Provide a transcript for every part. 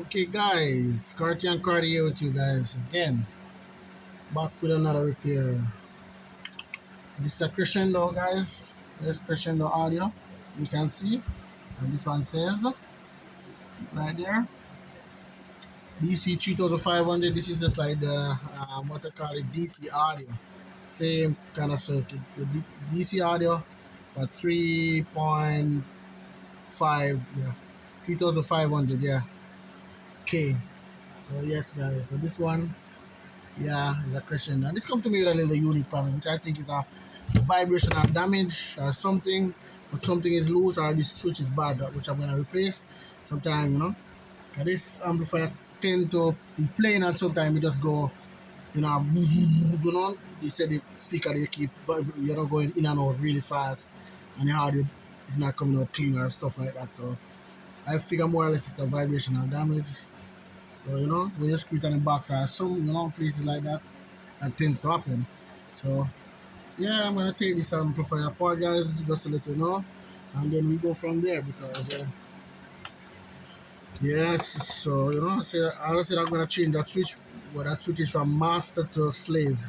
Okay guys, Carti and Cardi here with you guys again. Back with another repair. This is a crescendo guys. There's crescendo audio. You can see. And this one says right there. BC 3500. This is just like the what I call it DC audio. Same kind of circuit. The DC audio but 3.5 yeah. 3500 yeah. Okay. So yes guys. So this one yeah, it's a crescendo. And this come to me with a little unique problem, which I think is a vibrational damage or something, but something is loose or this switch is bad, which I'm gonna replace. Sometimes, cause this amplifier tend to be playing and sometimes it just go, they said the speaker they keep, going in and out really fast and the audio is not coming out clean or stuff like that. So I figure more or less it's a vibrational damage. So, when you screw it on the box or some, places like that, that tends to happen. So, yeah, I'm going to take this amplifier apart, guys, just to let you know. And then we go from there because, yes, so, I said I'm going to change that switch. But that switch is from master to slave.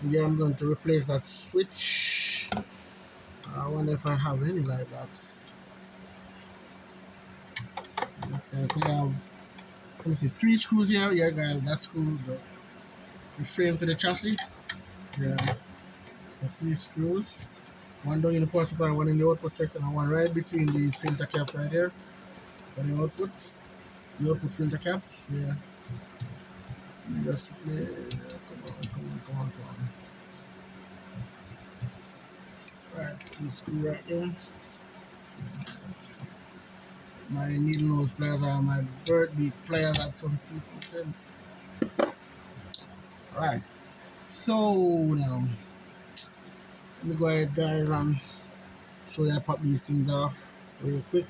Yeah, I'm going to replace that switch. I wonder if I have any like that. Yes, guys, I have, let me see, 3 screws here. Yeah, guys, that screw, the frame to the chassis. Yeah, the 3 screws. One down in the power supply, one in the output section, and one right between the filter cap right here for the output. The output filter caps, yeah. Just play. Come on. Right, this screw right there. My needle nose pliers are my bird beak pliers, like some people said. Right, so now let me go ahead, guys, and show you how to pop these things off real quick.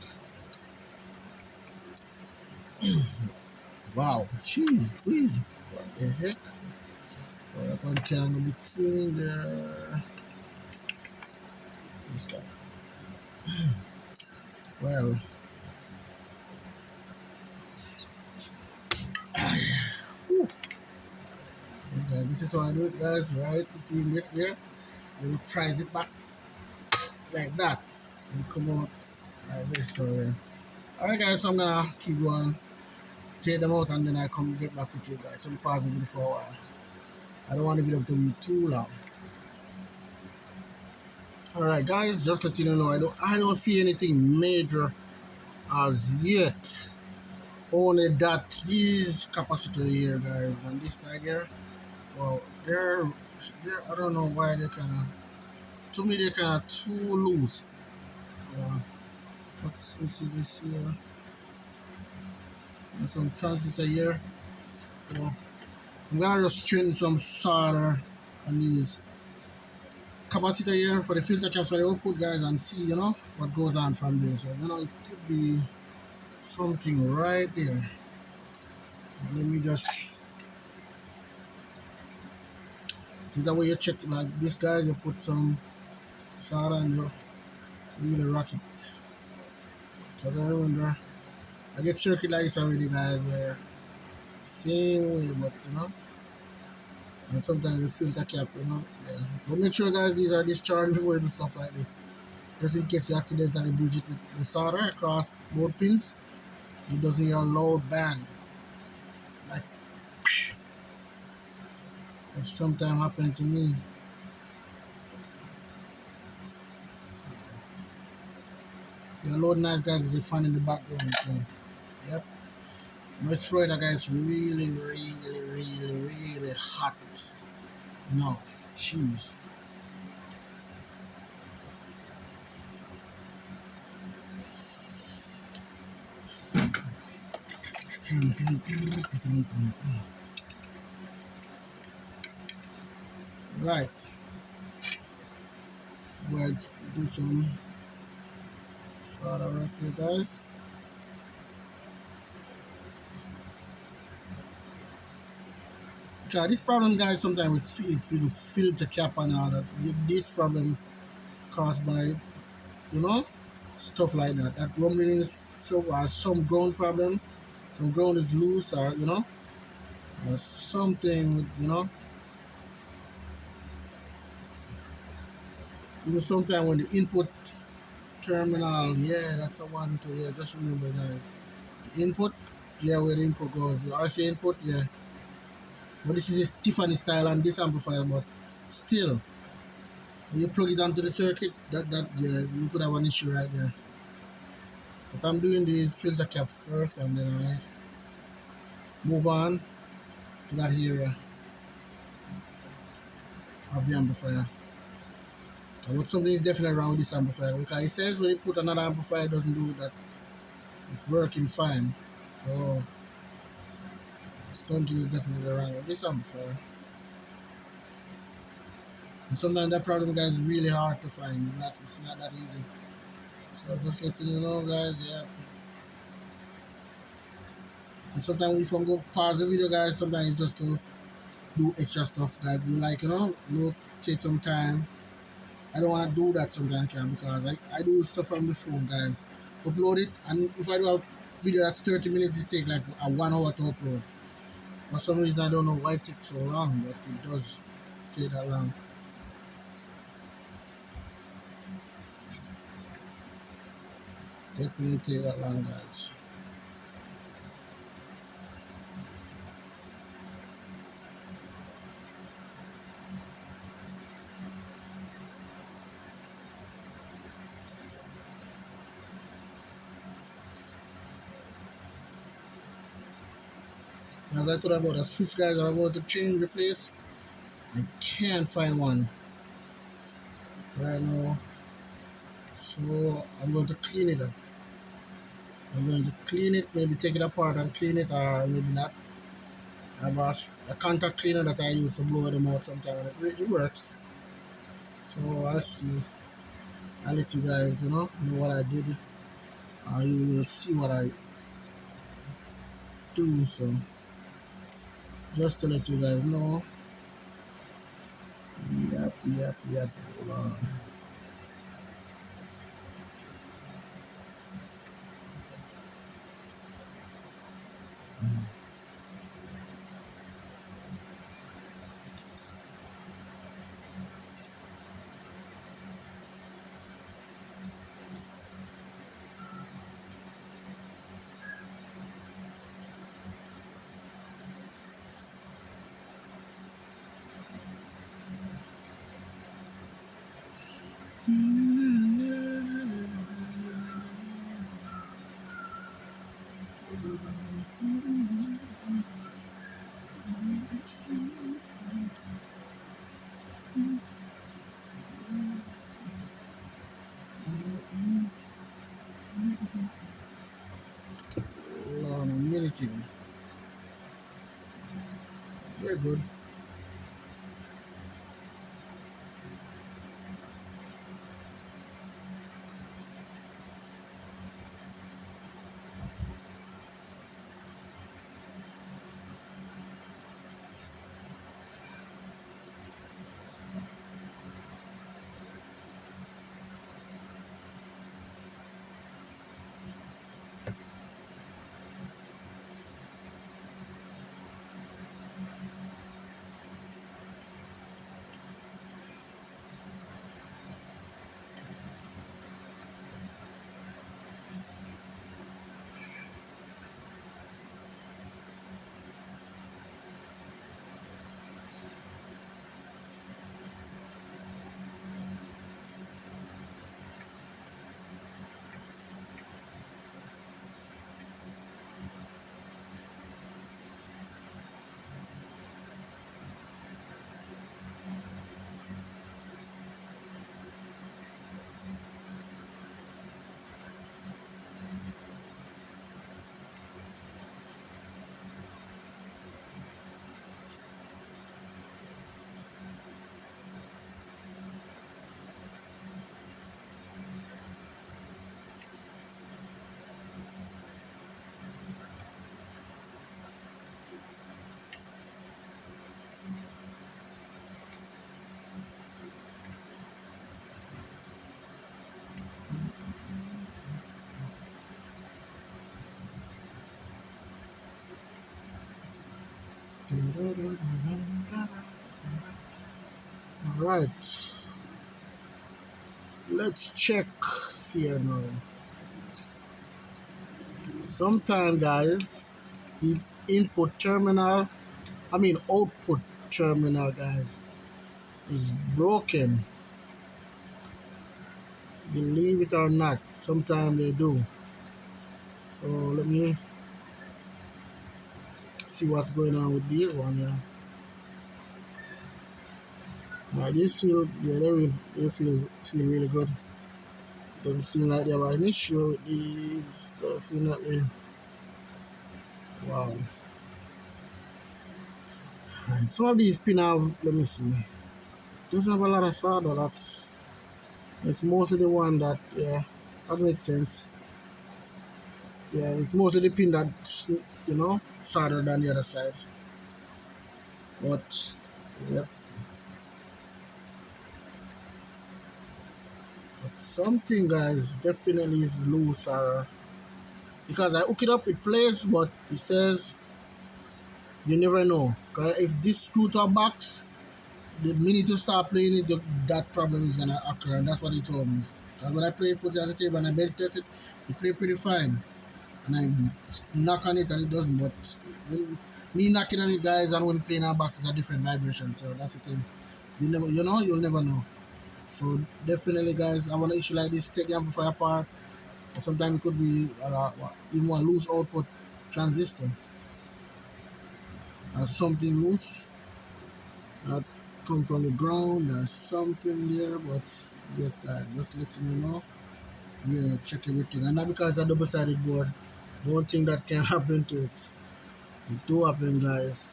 Wow, jeez, please, what the heck? Well, up on the triangle between the this guy. Well, this is how I do it, guys. Right between this here, and we prise it back like that, and come out like this. So, yeah. Alright, guys. So I'm gonna keep going, take them out, and then I come get back with you guys. So I'm pause the video for a while. I don't want the video to be too long. Alright, guys. Just let you know, I don't see anything major as yet. Only that these capacitor here, guys, and this side here. Well, they're I don't know why they kind of, to me they're kind of too loose. Let's see this here. And some transistor here. So I'm gonna just straighten some solder on these capacitor here for the filter cap for the output, guys, and see what goes on from there. So it could be something right there. Let me just. This is the way you check like this, guys. You put some solder and you really rock it. Because I remember I get circuit like this already, guys, where same way, but and sometimes the filter cap, yeah. But make sure, guys, these are discharged before you do stuff like this. Just in case you accidentally bridge it with the solder across both pins, it doesn't hear a loud bang. Like, which sometimes happened to me. The loud noise, guys, is a fan in the background. So, yep. Let's throw it, guys, really hot. No, jeez. Right. Let's do some solder right here, guys. Okay, this problem, guys, sometimes it's with the filter cap and all that. This problem caused by, stuff like that. That rumbling is so some ground problem. some ground is loose, or or something, even sometimes when the input terminal, yeah, that's a one too. Yeah, just remember, guys, the input, yeah, where the input goes, the RC input, yeah. But this is a Tiffany style and this amplifier, but still, when you plug it onto the circuit, that yeah, you could have an issue right there. But I'm doing these filter caps first, and then I move on to that area of the amplifier. But something is definitely wrong with this amplifier, because it says when you put another amplifier, it doesn't do that. It's working fine. So something is definitely wrong with this amplifier. And sometimes that problem, guys, is really hard to find. It's not that easy. So just letting you know, guys, yeah. And sometimes if I'm going to pause the video, guys, sometimes it's just to do extra stuff, guys. You like, take some time. I don't want to do that sometimes, because I do stuff from the phone, guys. Upload it, and if I do a video that's 30 minutes, it takes like a 1 hour to upload. For some reason, I don't know why it takes so long, but it does take that long. Definitely take that long, guys. As I told about the switch, guys, are about to change, replace. I can't find one right now, so I'm going to clean it up. I'm going to clean it, maybe take it apart and clean it, or maybe not. I have a contact cleaner that I use to blow them out sometimes, and it works. So I'll see. I'll let you guys, know what I did. You will see what I do. So just to let you guys know. Yep. Hold on. Hold on a minute here. Very good. All right, let's check here now. Sometime, guys, his input terminal, I mean output terminal, guys, is broken. Believe it or not, sometimes they do. So let me see what's going on with this one here. This feel, yeah, they feel really good. Doesn't seem like they have an issue with these. Definitely, wow. Right, some of these pin have, let me see, doesn't have a lot of solder. That's it's mostly the one that, yeah, that makes sense. Yeah, it's mostly the pin that's, solder than the other side. But yeah, but something, guys, definitely is loose, because I hook it up, it plays, but it says you never know. 'Cause if this screw to a box, the minute you start playing it, that problem is gonna occur, and that's what he told me. Because when I play it, put it on the table and I bed test it, it play pretty fine. And I knock on it and it doesn't. But when me knocking on it, guys, and when playing our box is a different vibration. So that's the thing. You'll never know. So definitely, guys, I want to issue like this. Take the amplifier apart. Or sometimes it could be even one loose output transistor or something loose that come from the ground. There's something there, but yes, guys, just letting you know. Yeah, check everything, and not because it's a double-sided board. Don't think that can happen to it. It do happen, guys.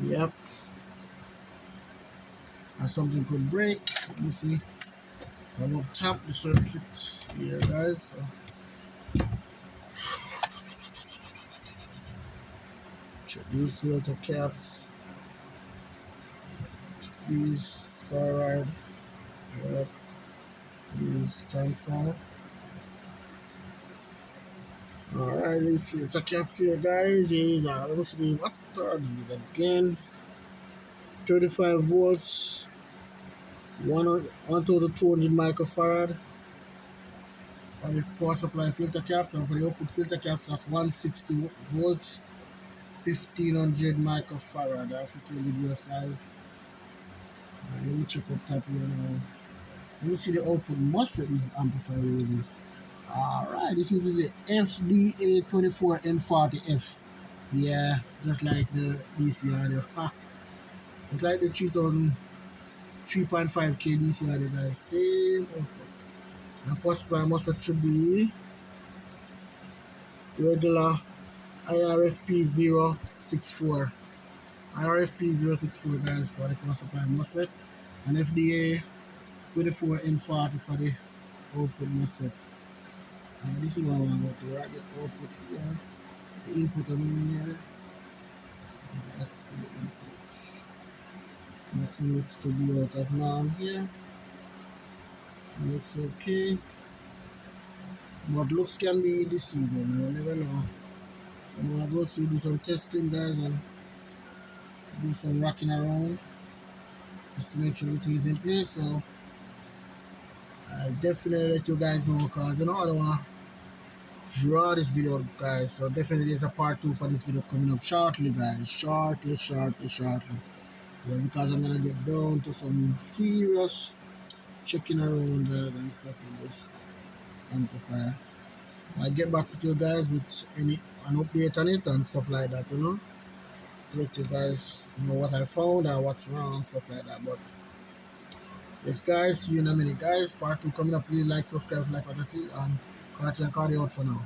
Yep, and something could break. Let me see. I'm gonna tap the circuit here, guys. So check these filter caps. These thyroid. Yep. These transformer. Alright, these filter caps here, guys. Is let me see what are these again. 35 volts, 1200 microfarad. And the power supply filter caps, and for the output filter caps of 160 volts, 1500 microfarad. That's 1500 US, guys. Let me check up top here now. Let me see the output MOSFET this amplifier uses. Alright, this uses the FDA24N40F. Yeah, just like the DC audio. It's like the 3000 3.5K DC audio, guys. Same output. And power supply MOSFET should be regular IRFP064. IRFP064, guys, for the power supply MOSFET. And FDA 24N40 for the output MOSFET. This is what I want to write the output here. The input I mean here. That's the input. Nothing looks to be out of norm here. Looks okay. But looks can be deceiving, you never know. So I'm gonna go through, do some testing, guys, and do some rocking around just to make sure everything is in place. So I'll definitely let you guys know, because I don't wanna draw this video up, guys. So definitely there's a part 2 for this video coming up shortly, guys. Shortly. Yeah, because I'm gonna get down to some serious checking around and stuff with this amplifier. I'll get back with you guys with an update on it and stuff like that, to let you guys know what I found and what's wrong and stuff like that. But yes, guys, see you in a minute, guys. Part 2 coming up. Please like, subscribe, like what I see, and cardio out for now.